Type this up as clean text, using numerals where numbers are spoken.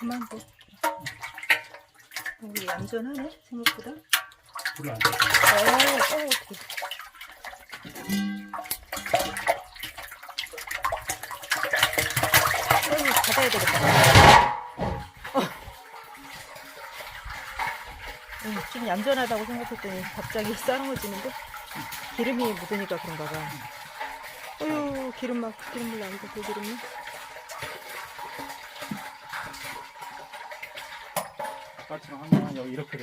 그만 둬. 우리 얌전하네 생각보다. 불을 안 껐어. 어떻게. 닫아야 되겠다. 좀 얌전하다고 생각했더니 갑자기 싸움어지는데 기름이 묻으니까 그런가 봐. 어휴, 기름물 나니까 그 기름이. 아까처럼 하면 여기 이렇게 돼.